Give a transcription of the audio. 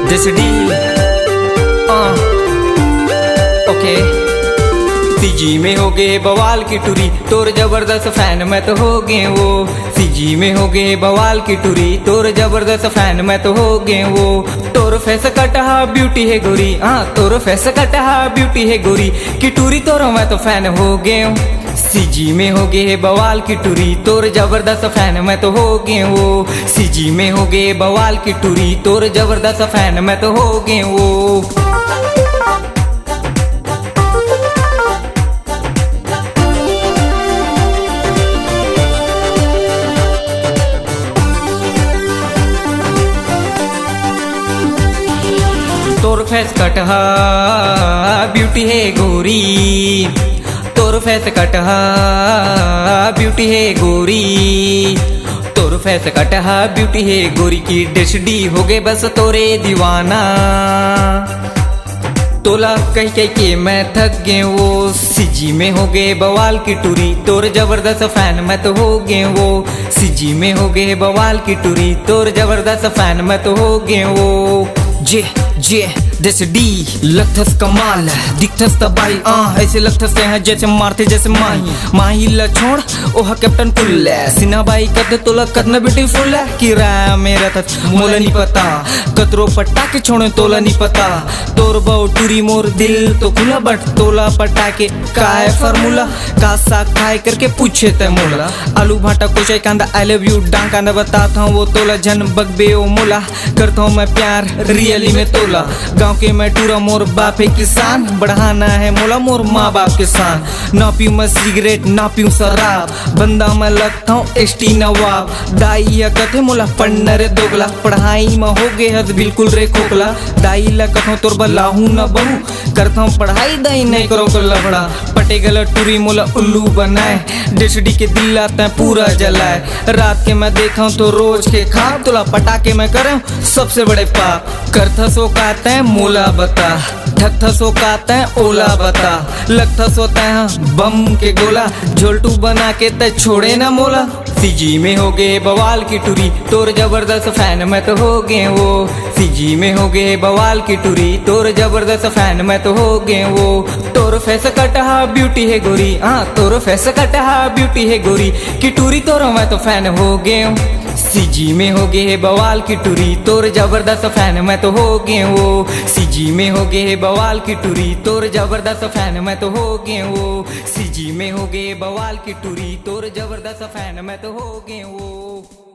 this D okay CG में हो गए बवाल की टुरी तोर जबरदस्त फैन मैं तो हो गए वो। सीजी में हो गए बवाल की टुरी तोर जबरदस्त फैन मैं तो हो गए वो। तोर फेस कटहा ब्यूटी है गोरी, तोर फेस कटहा ब्यूटी है गोरी की टुरी तोर मैं तो फैन हो गए। सीजी में हो गए बवाल की टुरी तोर जबरदस्त फैन मैं तो हो गए वो। सीजी में हो गए बवाल की टुरी तोर जबरदस्त फैन मैं तो हो गए वो। तोर फेस कटहा ब्यूटी है गोरी, तोर फेस कटहा ब्यूटी है गोरी, तोर फेस कटहा ब्यूटी है गोरी की डिश डी हो गए बस तोरे दीवाना। तोला कह कह के मैं थक गए वो। सीजी में हो गए बवाल की टुरी तोर जबरदस्त फैन मैं तो हो गए वो। सीजी में हो गए बवाल की टुरी तोर जबरदस्त फैन मैं तो हो गए वो। जे दिस डी लगथस कमाल दिखथस तबाही, ऐसे लगथस हैं जैसे मारते जैसे माही ला छोड़ ओहा कैप्टन कुल सिन्हा बाई कद तोला कतना ब्यूटीफुल है कि रा मेरा तक मोला नहीं पता कतरो पट्टा के छोड़े तोला नहीं पता। तोर बहु टूरी मोर दिल तो खुला बट तोला पट्टा के काय फार्मूला का साग खाए करके पूछे ते मोला। आलू भाटा कुछ कांदा आई लव यू डांग कांदा बताता हूँ वो तोला जन बगबे ओ मोला करता हूँ मैं प्यार रियली में तोला। गांव के मैं टूरा मोर बाप है किसान बढ़ाना है मोला मोर माँ बाप के साथ। ना पीऊँ मैं सिगरेट ना पीऊँ शराब बंदा मैं लगता हूँ एसटी नवाब। दाई या कथे मोला पढ़ना रे दोगला पढ़ाई में हो गए हद बिल्कुल रे खोखला। दाई ला कथों तोर बलाहू न बहू करता हूँ पढ़ाई दाई नहीं करो को लफड़ा। पटे गला टूरी मोला उल्लू बनाए डिशडी के दिल आता है पूरा जलाए। रात के मैं देखा हूँ तो रोज के खाब तोला पटाके मैं करे सबसे बड़े पाप। करथा सो कहते हैं मोला बता ठगथा सो कहते हैं ओला बता लगथा सोता है बम के गोला झोलटू बना के ते छोड़े ना मोला। सीजी में हो गए बवाल की टुरी तोर जबरदस्त फैन मैं तो हो गए वो। सीजी में हो गए बवाल की टुरी तोर जबरदस्त फैन मैं तो हो गए वो। तोर फेस कटहा ब्यूटी है गोरी, तोर फेस कटहा ब्यूटी है गोरी की टुरी तोर मैं तो फैन हो गए। सीजी में हो गए बवाल की टुरी तोर जबरदस्त फैन मैं तो हो गए वो। सीजी में हो गए बवाल की टुरी तोर जबरदस्त फैन मैं तो हो गए वो। सीजी में हो गए बवाल की टुरी तोर जबरदस्त फैन मैं तो हो गए वो।